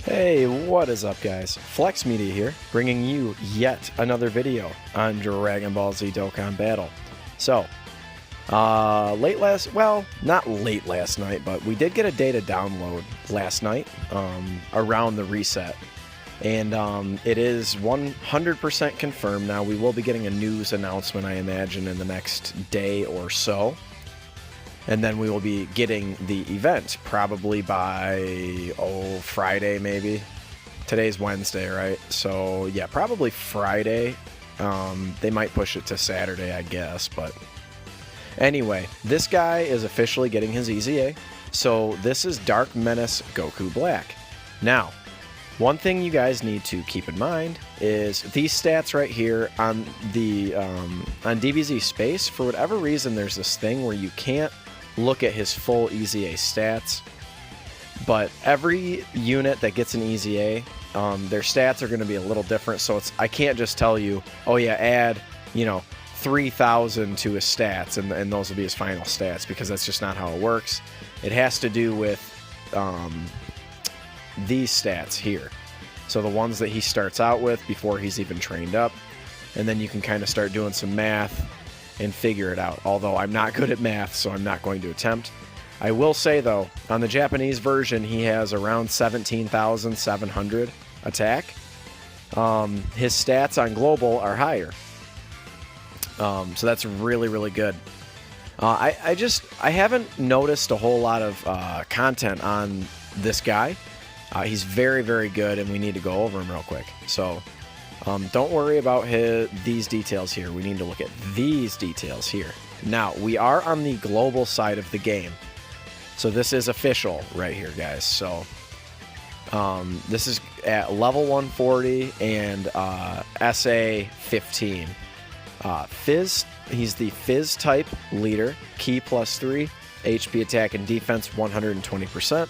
Hey, what is up guys? Flex Media here, bringing you yet another video on Dragon Ball Z Dokkan Battle. So, not late last night, but we did get a data download last night, around the reset. And it is 100% confirmed now. We will be getting a news announcement, I imagine, in the next day or so. And then we will be getting the event probably by, Friday maybe. Today's Wednesday, right? So, yeah, probably Friday. They might push it to Saturday, I guess. But anyway, this guy is officially getting his EZA. So this is Dark Menace Goku Black. Now, one thing you guys need to keep in mind is these stats right here on the on DBZ Space. For whatever reason, there's this thing where you can't look at his full EZA stats, but every unit that gets an EZA, their stats are going to be a little different. So I can't just tell you, oh yeah, add 3,000 to his stats and those will be his final stats, because that's just not how it works. It has to do with these stats here. So the ones that he starts out with before he's even trained up, and then you can kind of start doing some math and figure it out. Although I'm not good at math, so I'm not going to attempt. I will say though, on the Japanese version, he has around 17,700 attack. His stats on global are higher. So that's really, really good. I haven't noticed a whole lot of content on this guy. He's very, very good, and we need to go over him real quick. So don't worry about these details here. We need to look at these details here. Now, we are on the global side of the game. So this is official right here, guys. So this is at level 140 and SA 15. Fizz, he's the Fizz type leader, Ki +3, HP attack and defense 120%,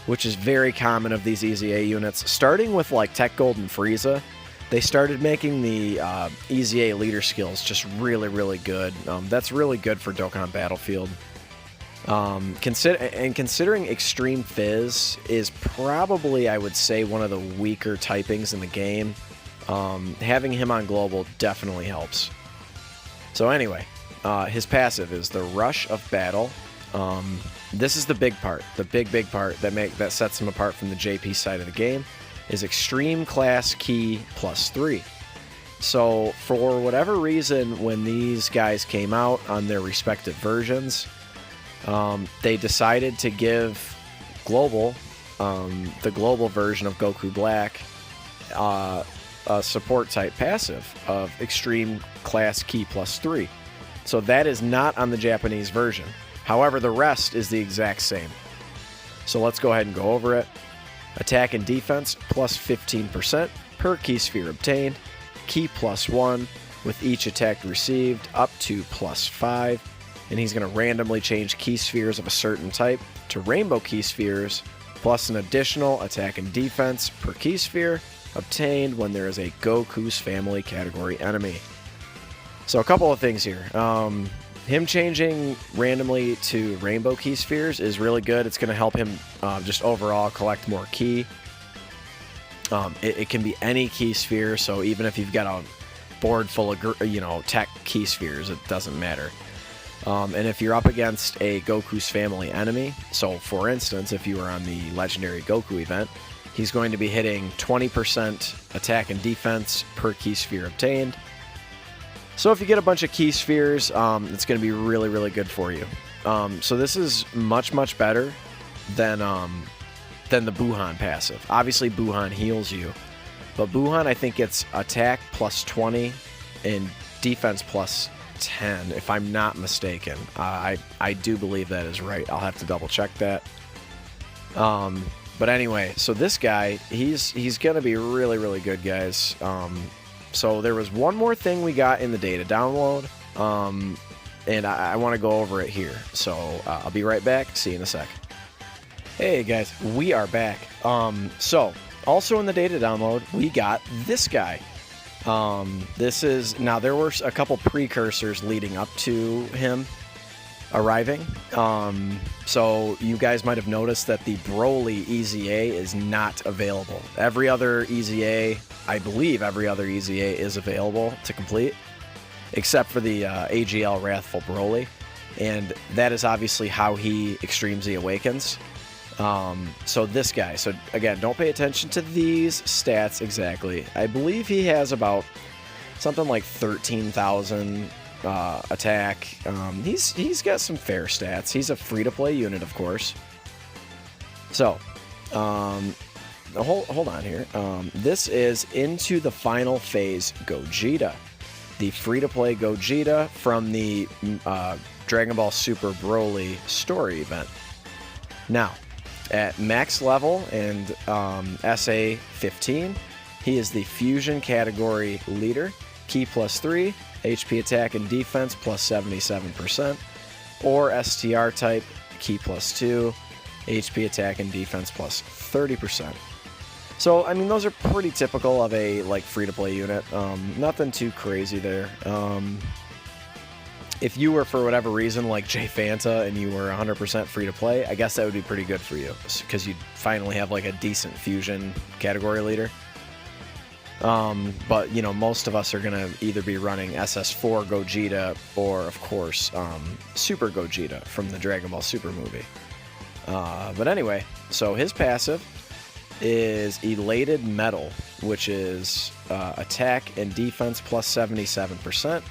which is very common of these EZA units. Starting with like Tech Gold and Frieza, they started making the EZA leader skills just really, really good. That's really good for Dokkan Battlefield. Considering Extreme Fizz is probably, I would say, one of the weaker typings in the game, having him on global definitely helps. So anyway, his passive is the Rush of Battle. This is the big part, the big part that sets him apart from the JP side of the game, is Extreme Class Ki +3. So for whatever reason, when these guys came out on their respective versions, they decided to give global, the global version of Goku Black, a support type passive of Extreme Class Ki +3. So that is not on the Japanese version. However, the rest is the exact same. So let's go ahead and go over it. Attack and defense plus 15% per Ki sphere obtained. Ki +1 with each attack received up to +5. And he's going to randomly change Ki spheres of a certain type to rainbow Ki spheres, plus an additional attack and defense per Ki sphere obtained when there is a Goku's family category enemy. So a couple of things here. Him changing randomly to rainbow Ki spheres is really good. It's going to help him just overall collect more Ki. It can be any Ki sphere, so even if you've got a board full of tech Ki spheres, it doesn't matter. And if you're up against a Goku's family enemy, so for instance, if you were on the Legendary Goku event, he's going to be hitting 20% attack and defense per Ki sphere obtained. So if you get a bunch of Ki spheres, it's going to be really, really good for you. So this is much, much better than the Buhan passive. Obviously, Buhan heals you, but Buhan, I think it's attack +20 and defense +10, if I'm not mistaken. I do believe that is right. I'll have to double check that. But anyway, so this guy, he's going to be really, really good, guys. So there was one more thing we got in the data download, and I want to go over it here. So I'll be right back. See you in a sec. Hey guys, we are back. So also in the data download, we got this guy. This is, now there were a couple precursors leading up to him. arriving. So you guys might have noticed that the Broly EZA is not available. Every other EZA, I believe every other EZA is available to complete, except for the AGL Wrathful Broly. And that is obviously how he Extreme Z awakens. So this guy, so again, don't pay attention to these stats exactly. I believe he has about something like 13,000 attack. He's got some fair stats. He's a free-to-play unit, of course. So, hold on here. This is Into the Final Phase Gogeta, the free-to-play Gogeta from the Dragon Ball Super Broly story event. Now, at max level and SA 15, he is the Fusion category leader, Ki +3, HP attack and defense plus 77%, or STR type, Ki +2, HP attack and defense plus 30%. So, I mean, those are pretty typical of a like free-to-play unit. Nothing too crazy there. If you were, for whatever reason, like J Fanta and you were 100% free-to-play, I guess that would be pretty good for you, because you'd finally have like a decent Fusion category leader. But, you know, most of us are going to either be running SS4 Gogeta or, of course, Super Gogeta from the Dragon Ball Super movie. But anyway, so his passive is Elated Metal, which is attack and defense plus 77%,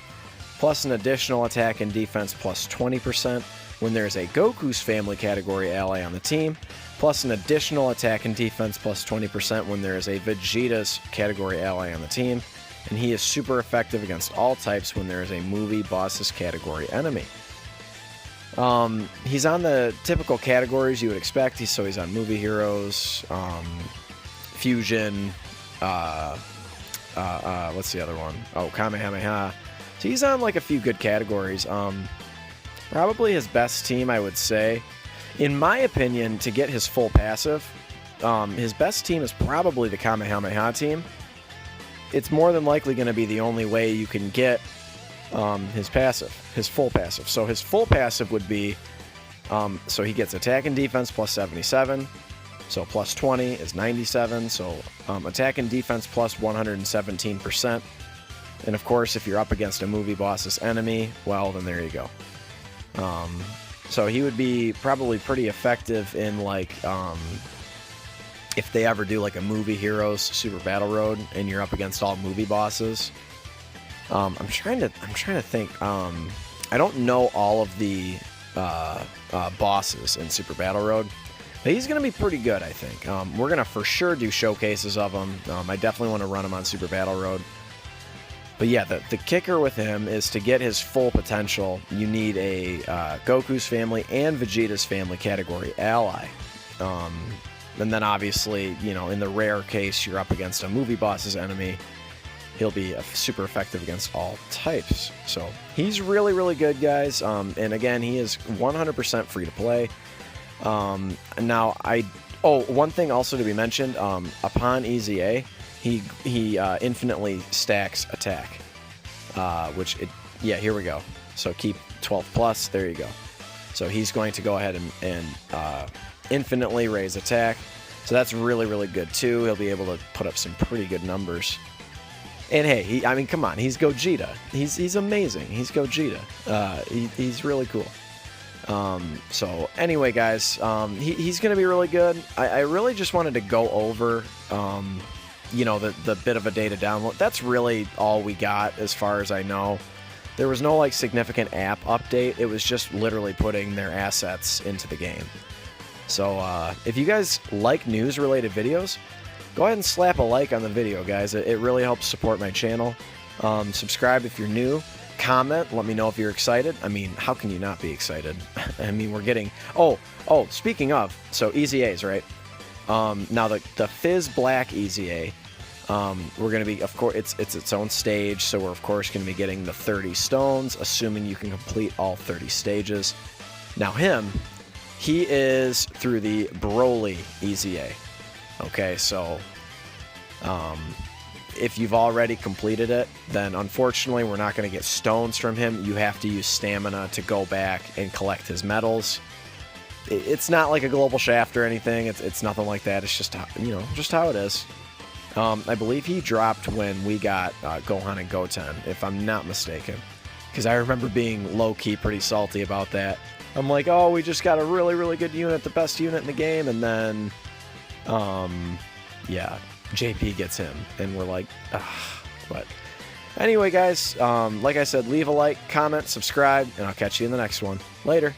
plus an additional attack and defense plus 20% when there is a Goku's family category ally on the team, plus an additional attack and defense plus 20% when there is a Vegeta's category ally on the team, and he is super effective against all types when there is a movie boss's category enemy. He's on the typical categories you would expect. He's on movie heroes, Fusion, what's the other one? Oh, Kamehameha. So he's on like a few good categories. Probably his best team, I would say, in my opinion, to get his full passive, his best team is probably the Kamehameha team. It's more than likely going to be the only way you can get his passive, his full passive. So his full passive would be, so he gets attack and defense plus 77, so plus 20 is 97, so attack and defense plus 117%. And of course, if you're up against a movie boss's enemy, well, then there you go. So he would be probably pretty effective in like, if they ever do like a movie heroes Super Battle Road and you're up against all movie bosses. I'm trying to think. I don't know all of the bosses in Super Battle Road, but he's going to be pretty good, I think. We're going to for sure do showcases of him. I definitely want to run him on Super Battle Road. But yeah, the kicker with him is to get his full potential, you need a Goku's family and Vegeta's family category ally. And then obviously, you know, in the rare case you're up against a movie boss's enemy, he'll be super effective against all types. So he's really, really good, guys. And again, he is 100% free to play. Now, one thing also to be mentioned, upon EZA, he infinitely stacks attack, here we go. So keep 12 plus, there you go. So he's going to go ahead and infinitely raise attack. So that's really, really good too. He'll be able to put up some pretty good numbers. And hey, I mean, come on, he's Gogeta. He's amazing. He's Gogeta. He's really cool. So anyway, guys, he's going to be really good. I really just wanted to go over, the bit of a data download. That's really all we got as far as I know. There was no like significant app update. It was just literally putting their assets into the game. So if you guys like news related videos, go ahead and slap a like on the video, guys. It really helps support my channel. Subscribe if you're new. Comment, let me know if you're excited. I mean, how can you not be excited? I mean, we're getting... Oh, speaking of, so EZAs, right? Now, the Fizz Black EZA, we're going to be, of course, it's its own stage, so we're, of course, going to be getting the 30 stones, assuming you can complete all 30 stages. Now, he is through the Broly EZA. Okay, so if you've already completed it, then unfortunately we're not going to get stones from him. You have to use stamina to go back and collect his medals. It's not like a global shaft or anything. It's nothing like that. It's just how, just how it is. I believe he dropped when we got Gohan and Goten, if I'm not mistaken. Because I remember being low-key pretty salty about that. I'm like, oh, we just got a really, really good unit, the best unit in the game, and then, yeah, JP gets him, and we're like, ugh. But anyway, guys, like I said, leave a like, comment, subscribe, and I'll catch you in the next one. Later.